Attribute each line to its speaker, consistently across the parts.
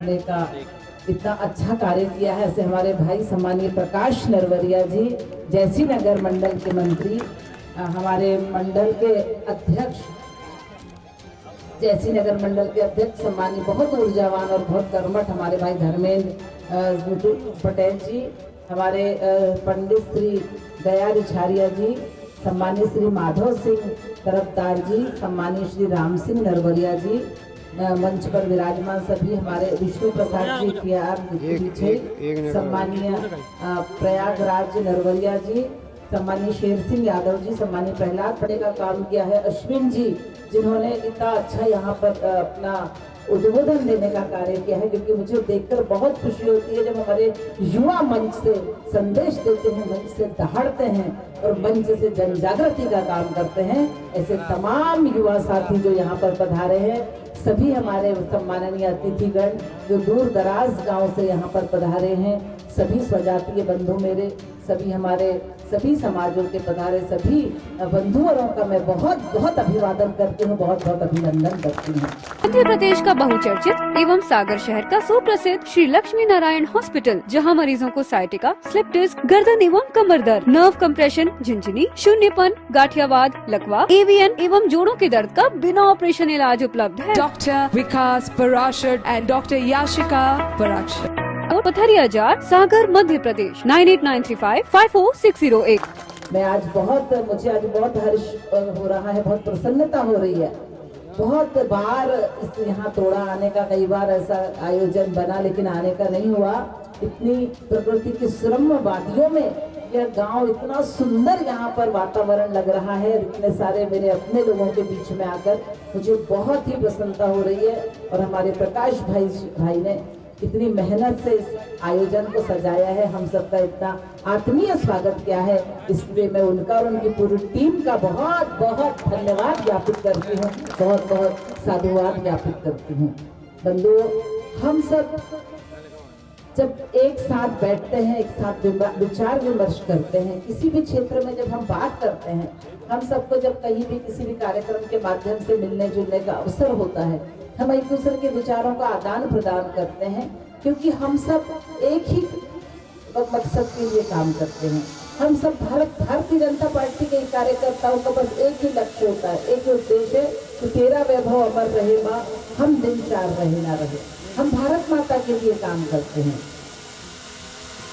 Speaker 1: का इतना अच्छा कार्य किया है। ऐसे हमारे भाई सम्मानीय प्रकाश नरवरिया जी, जैसी नगर मंडल के मंत्री, हमारे मंडल के अध्यक्ष, जैसी नगर मंडल के अध्यक्ष सम्मानीय बहुत ऊर्जावान और बहुत कर्मठ हमारे भाई धर्मेंद्र पटेल जी, हमारे पंडित श्री दया रिछारिया जी, सम्मानीय श्री माधव सिंह तरफदार जी, सम्मानीय श्री राम सिंह नरवरिया जी, मंच पर विराजमान सभी हमारे विष्णु प्रसाद जी पीछे, सम्मानीय प्रयागराज नरवरिया जी, सम्मानीय शेर सिंह यादव जी, सम्मानीय प्रहलाद पटेल का काम किया है, अश्विन जी जिन्होंने इतना अच्छा यहाँ पर अपना उद्बोधन देने का कार्य किया है, क्योंकि मुझे देखकर बहुत खुशी होती है जब हमारे युवा मंच से संदेश देते हैं, मंच से दहाड़ते हैं और मंच से जन जागृति का काम करते हैं। ऐसे तमाम युवा साथी जो यहाँ पर पधारे हैं, सभी हमारे सम्माननीय अतिथिगण जो दूर दराज गांव से यहाँ पर पधारे हैं, सभी स्वजातीय बंधु मेरे, सभी हमारे सभी समाजों के पधारे सभी बंधुओं का मैं बहुत बहुत अभिवादन करती हूँ, बहुत बहुत अभिनंदन करती हूँ।
Speaker 2: मध्य प्रदेश का बहुचर्चित एवं सागर शहर का सुप्रसिद्ध श्री लक्ष्मी नारायण हॉस्पिटल, जहां मरीजों को साइटिका, स्लिप डिस्क, गर्दन एवं कमर दर्द, नर्व कंप्रेशन, झिंझिनी, शून्यपन, गाठियावाद, लकवा, एवीएन एवं जोड़ों के दर्द का बिना ऑपरेशन इलाज उपलब्ध है।
Speaker 3: Doctor Vikas Parashar and doctor Yashika Parashar,
Speaker 2: और पथरिया जार, सागर, मध्य प्रदेश 9893554608।
Speaker 1: मुझे आज बहुत हर्ष हो रहा है, बहुत प्रसन्नता हो रही है। बहुत बार इस यहाँ तोड़ा आने का कई बार ऐसा आयोजन बना, लेकिन आने का नहीं हुआ। इतनी प्रकृति की सुरम्य वादियों में यह गांव, इतना सुंदर यहाँ पर वातावरण लग रहा है, इतने सारे मेरे अपने लोगों के बीच में आकर मुझे बहुत ही प्रसन्नता हो रही है। और हमारे प्रकाश भाई ने इतनी मेहनत से इस आयोजन को सजाया है, हम सबका इतना आत्मीय स्वागत किया है, इसलिए मैं उनका और उनकी पूरी टीम का बहुत बहुत धन्यवाद ज्ञापित करती हूँ, बहुत बहुत साधुवाद ज्ञापित करती हूँ। बंधुओं, हम सब जब एक साथ बैठते हैं, एक साथ विचार विमर्श करते हैं, किसी भी क्षेत्र में जब हम बात करते हैं, हम सबको जब कहीं भी किसी भी कार्यक्रम के माध्यम से मिलने जुलने का अवसर होता है, हम एक दूसरे के विचारों का आदान प्रदान करते हैं, क्योंकि हम सब एक ही मकसद के लिए काम करते हैं। हम सब भारतीय जनता पार्टी के कार्यकर्ताओं का बस एक ही लक्ष्य होता है, एक ही उद्देश्य है कि तेरा वैभव अमर रहे माँ, हम दिन चार रहे ना रहे। हम भारत माता के लिए काम करते हैं,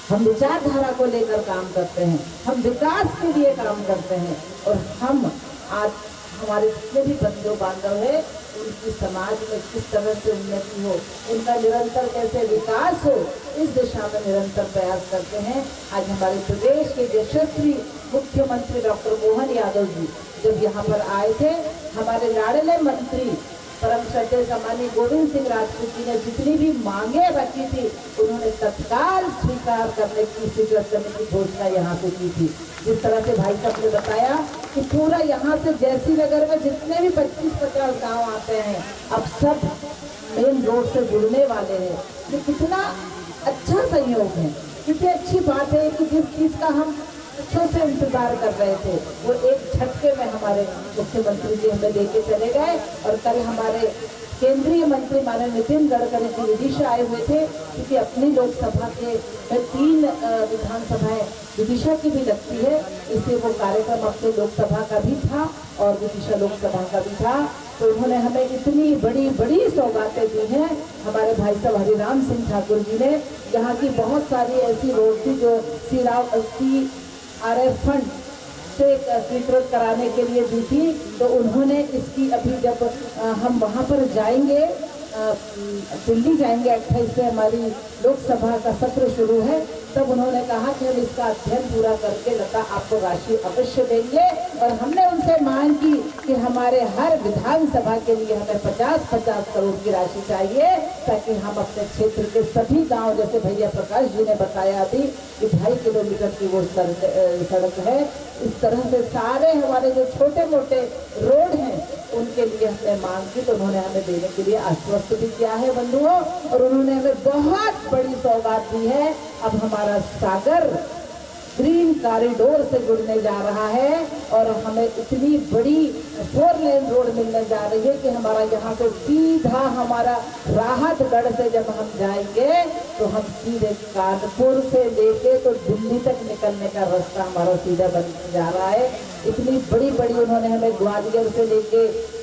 Speaker 1: हम विचारधारा को लेकर काम करते हैं, हम विकास के लिए काम करते हैं, और हम आज हमारे जितने भी बंधु बांधव है, उनकी समाज में किस तरह से उन्नति हो, उनका निरंतर कैसे विकास हो, इस दिशा में निरंतर प्रयास करते हैं। आज हमारे प्रदेश के यशस्वी मुख्यमंत्री डॉक्टर मोहन यादव जी जब यहाँ पर आए थे, हमारे लाडले मंत्री परम श्रद्धेय सम्मानीय गोविंद सिंह राजपूत जी ने जितनी भी मांगे रखी थी, उन्होंने तत्काल स्वीकार करने की, स्वीकृत करने की घोषणा यहाँ से की थी। जिस तरह से भाई साहब ने बताया कि पूरा यहाँ से जैसी नगर में जितने भी 25-50 गांव आते हैं, अब सब मेन रोड से जुड़ने वाले हैं। ये कितना अच्छा संयोग है, कितनी अच्छी बात है कि जिस चीज का हम बच्चों से इंतजार कर रहे थे, वो एक झटके में हमारे मुख्यमंत्री जी हमें लेके चले गए। और कल हमारे केंद्रीय मंत्री माननीय नितिन गडकरी जी विदिशा आए हुए थे, क्योंकि अपनी लोकसभा के 3 विधानसभाएं विदिशा की भी लगती है, इसलिए वो कार्यक्रम अपने लोकसभा का भी था और विदिशा लोकसभा का भी था। तो उन्होंने हमें इतनी बड़ी बड़ी सौगातें दी हैं हमारे भाई साहब हरिराम सिंह ठाकुर जी ने। यहाँ की बहुत सारी ऐसी रोड थी जो CRF फंड से स्वीकृत कराने के लिए दी थी, तो उन्होंने इसकी अभी जब हम वहाँ पर जाएंगे, दिल्ली जाएंगे, 28 से हमारी लोकसभा का सत्र शुरू है, तब उन्होंने कहा कि हम इसका अध्ययन पूरा करके लता आपको राशि अवश्य देंगे। और हमने उनसे मांग की कि हमारे हर विधानसभा के लिए हमें 50-50 करोड़ की राशि चाहिए, ताकि हम अपने क्षेत्र के सभी गांव, जैसे भैया प्रकाश जी ने बताया अभी कि 2.5 किलोमीटर की वो सड़क है, इस तरह से सारे हमारे जो छोटे मोटे रोड हैं उनके लिए हमने मांग की, तो उन्होंने हमें देने के लिए आश्वस्त भी किया है बंधुओं। और उन्होंने हमें बहुत बड़ी सौगात दी है। अब हमारा सागर ग्रीन कॉरिडोर से जुड़ने जा रहा है और हमें इतनी बड़ी 4 लेन रोड मिलने जा रही है कि हमारा यहाँ से सीधा हमारा राहतगढ़ से जब हम जाएंगे तो हम सीधे कानपुर से लेके तो दिल्ली तक निकलने का रास्ता हमारा सीधा बनने जा रहा है। इतनी बड़ी बड़ी उन्होंने हमें ग्वालियर से लेके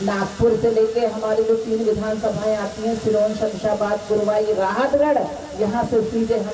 Speaker 1: नागपुर से लेके हमारी जो 3 विधानसभाएं आती हैं, सिरोन, शमशाबाद, गुरुवाई, राहतगढ़, यहाँ से सीधे हम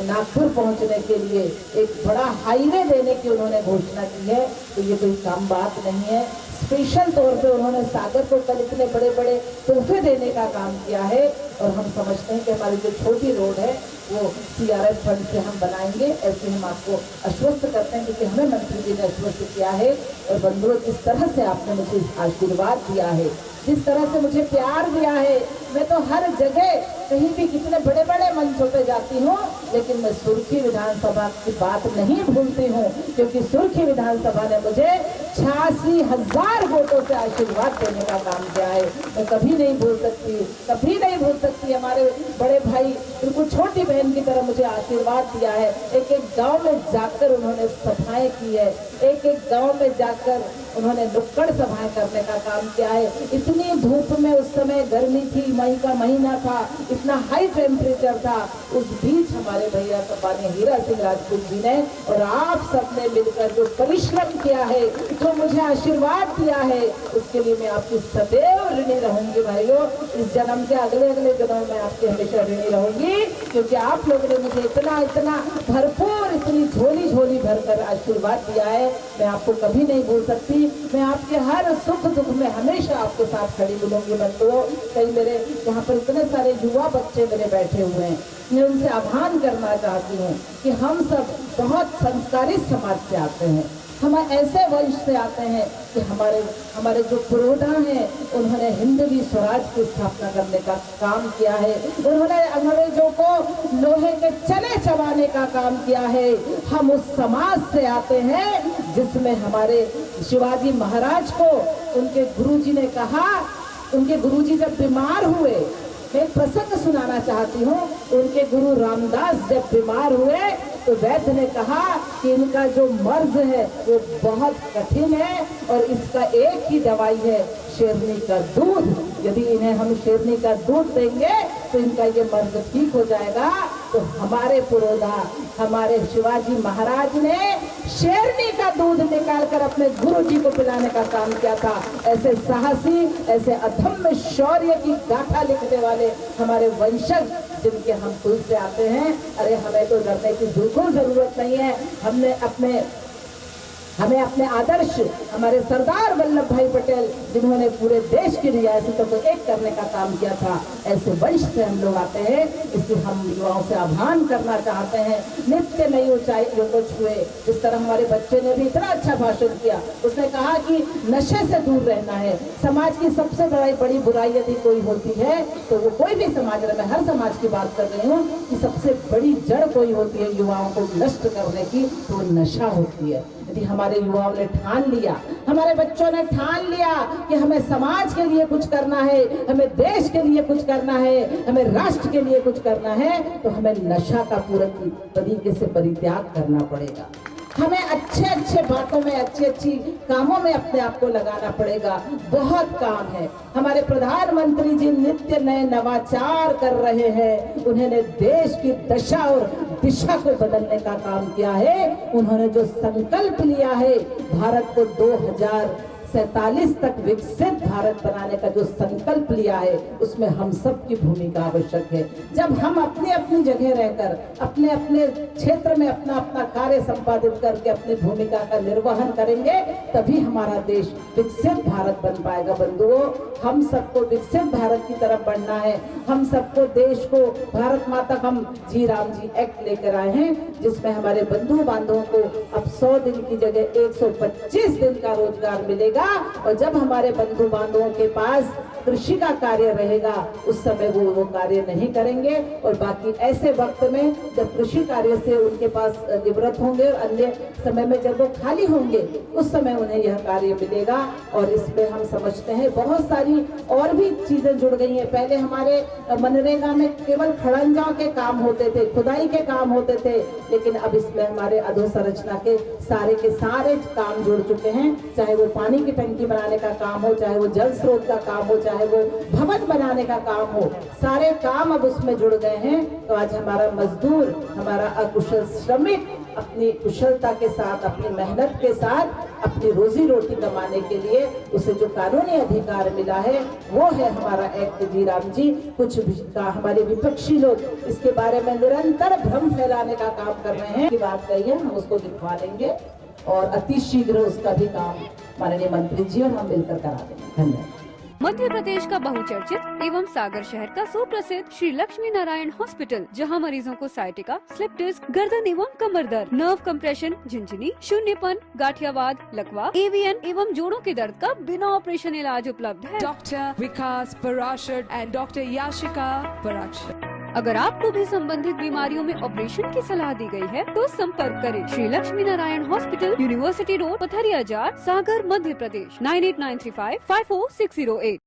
Speaker 1: नागपुर पहुंचने के लिए एक बड़ा हाईवे देने की उन्होंने घोषणा की है। तो ये कोई कम बात नहीं है। स्पेशल तौर पे उन्होंने सागर को कल इतने बड़े बड़े तोहफे देने का काम किया है और हम समझते हैं कि हमारी जो छोटी रोड है वो CRF फंड से हम बनाएंगे। ऐसे हम आपको आश्वस्त करते हैं क्योंकि हमें मंत्री जी ने आश्वस्त किया है। और बंधुओं, जिस तरह से आपने मुझे आशीर्वाद दिया है, जिस तरह से मुझे प्यार दिया है, मैं तो हर जगह कहीं भी कितने बड़े बड़े मंचों पे जाती हूँ, लेकिन मैं सुर्खी विधानसभा की बात नहीं भूलती हूँ क्योंकि सुर्खी विधानसभा ने मुझे 86,000 वोटों से आशीर्वाद देने का काम किया है। मैं कभी नहीं भूल सकती, कभी नहीं भूल सकती। हमारे बड़े भाई बिल्कुल छोटी बहन की तरह मुझे आशीर्वाद दिया है। एक एक गांव में जाकर उन्होंने सभाएं की है, एक एक गांव में जाकर उन्होंने नुक्कड़ सभाएं करने का काम किया है। इतनी धूप में उस समय गर्मी थी, मई का महीना था, इतना हाई टेम्परेचर था, उस बीच हमारे भैया सपानी हीरा सिंह राजपूत जी ने और आप सबने मिलकर जो परिश्रम किया है, जो मुझे आशीर्वाद दिया है, उसके लिए मैं आपकी सदैव ऋणी रहूंगी भाइयों। इस जन्म के अगले अगले जन्म में आपकी हमेशा ऋणी रहूंगी क्योंकि आप लोगों ने मुझे इतना इतना भरपूर, इतनी झोली झोली भरकर आशीर्वाद दिया है। मैं आपको कभी नहीं भूल सकती। मैं आपके हर सुख दुख में हमेशा आपके साथ खड़ी मिलूंगी। बंधुओं, कई मेरे यहाँ पर इतने सारे युवा बच्चे मेरे बैठे हुए हैं, मैं उनसे आह्वान करना चाहती हूँ कि हम सब बहुत संस्कारित समाज से आते हैं, हम ऐसे वंश से आते हैं कि हमारे जो पुरोधा हैं उन्होंने हिंदवी स्वराज की स्थापना करने का काम किया है। उन्होंने अंग्रेजों को लोहे के चने चबाने का काम किया है। हम उस समाज से आते हैं जिसमें हमारे शिवाजी महाराज को उनके गुरुजी ने कहा, उनके गुरुजी जब बीमार हुए, मैं एक प्रसंग सुनाना चाहती हूँ। उनके गुरु रामदास जब बीमार हुए तो वैद्य ने कहा कि इनका जो मर्ज है वो बहुत कठिन है और इसका एक ही दवाई है, शेरनी का दूध। यदि इन्हें हम शेरनी का दूध देंगे तो इनका ये मर्ज ठीक हो जाएगा। तो हमारे पुरोधा, हमारे शिवाजी महाराज ने शेरनी का दूध निकालकर अपने गुरु जी को पिलाने का काम किया था। ऐसे साहसी, ऐसे अधम्य शौर्य की गाथा लिखने वाले हमारे वंशज जिनके हम कुल से आते हैं, अरे हमें तो डरने की बिल्कुल जरूरत नहीं है। हमें अपने आदर्श, हमारे सरदार वल्लभ भाई पटेल जिन्होंने पूरे देश की रियासतों को एक करने का काम किया था, ऐसे वंश से हम लोग आते हैं। इसलिए हम युवाओं से आह्वान करना चाहते हैं, नित्य नई ऊंचाइयों को छुए। जिस तरह हमारे बच्चे ने भी इतना अच्छा भाषण किया, उसने कहा कि नशे से दूर रहना है। समाज की सबसे बड़ी बुराई यदि कोई होती है तो वो कोई भी समाज, मैं हर समाज की बात कर रही हूँ, कि सबसे बड़ी जड़ कोई होती है युवाओं को नष्ट करने की, तो वो नशा होती है। यदि हमारे युवाओं ने ठान लिया, हमारे बच्चों ने ठान लिया कि हमें समाज के लिए कुछ करना है, हमें देश के लिए कुछ करना है, हमें राष्ट्र के लिए कुछ करना है, तो हमें नशा का पूरा तरीके से परित्याग करना पड़ेगा। हमें अच्छे अच्छे बातों में, अच्छी अच्छी कामों में अपने आप को लगाना पड़ेगा। बहुत काम है। हमारे प्रधानमंत्री जी नित्य नए नवाचार कर रहे हैं। उन्होंने देश की दशा और दिशा को बदलने का काम किया है। उन्होंने जो संकल्प लिया है, भारत को 2047 तक विकसित भारत बनाने का जो संकल्प लिया है, उसमें हम सब की भूमिका आवश्यक है। जब हम अपनी अपनी जगह रहकर अपने अपने क्षेत्र में अपना अपना कार्य संपादित करके अपनी भूमिका का निर्वहन करेंगे, तभी हमारा देश विकसित भारत बन पाएगा। बंधुओं, हम सबको विकसित भारत की तरफ बढ़ना है। हम सबको देश को, भारत माता, हम जी राम जी एक्ट लेकर आए हैं, जिसमें हमारे बंधु बांधवों को अब 100 दिन की जगह 125 दिन का रोजगार मिलेगा। और जब हमारे बंधु बांधवों के पास कृषि का कार्य रहेगा उस समय वो कार्य नहीं करेंगे, और बाकी ऐसे वक्त में जब कृषि कार्य से उनके पास निवृत्त होंगे और अन्य समय में जब वो खाली होंगे उस समय उन्हें यह कार्य मिलेगा। और इसमें हम समझते हैं बहुत सारी और भी चीजें जुड़ गई हैं। पहले हमारे मनरेगा में केवल खड़ंजा के काम होते थे, खुदाई के काम होते थे, लेकिन अब इसमें हमारे अधोसंरचना के सारे काम जुड़ चुके हैं। चाहे वो पानी की टंकी बनाने का काम हो, चाहे वो जल स्रोत का काम हो, चाहे वो भवन बनाने का काम हो, सारे काम अब उसमें जुड़ गए हैं। तो आज हमारा मजदूर, हमारा अकुशल श्रमिक अपनी कुशलता के साथ, अपनी मेहनत के साथ अपनी रोजी रोटी कमाने के लिए उसे जो कानूनी अधिकार मिला है वो है हमारा एक्ट जी राम जी। कुछ हमारे विपक्षी लोग इसके बारे में निरंतर भ्रम फैलाने का काम कर रहे हैं। की बात कही है, हम उसको दिखवा लेंगे और अति शीघ्र उसका भी काम माननीय मंत्री जी और हम मिलकर करा देंगे। धन्यवाद।
Speaker 2: मध्य प्रदेश का बहुचर्चित एवं सागर शहर का सुप्रसिद्ध श्री लक्ष्मी नारायण हॉस्पिटल, जहां मरीजों को साइटिका, स्लिप डिस्क, गर्दन एवं कमर दर्द, नर्व कंप्रेशन, झिंझिनी, शून्यपन, गाठियावाद, लकवा, एवीएन एवं जोड़ों के दर्द का बिना ऑपरेशन इलाज उपलब्ध है।
Speaker 3: Dr. Vikas Parashar and Dr. Yashika Parashar.
Speaker 2: अगर आपको भी संबंधित बीमारियों में ऑपरेशन की सलाह दी गई है तो संपर्क करें Shri Lakshmi Narayan hospital, university road, Pathariya Jar, Sagar, Madhya Pradesh 9893554608।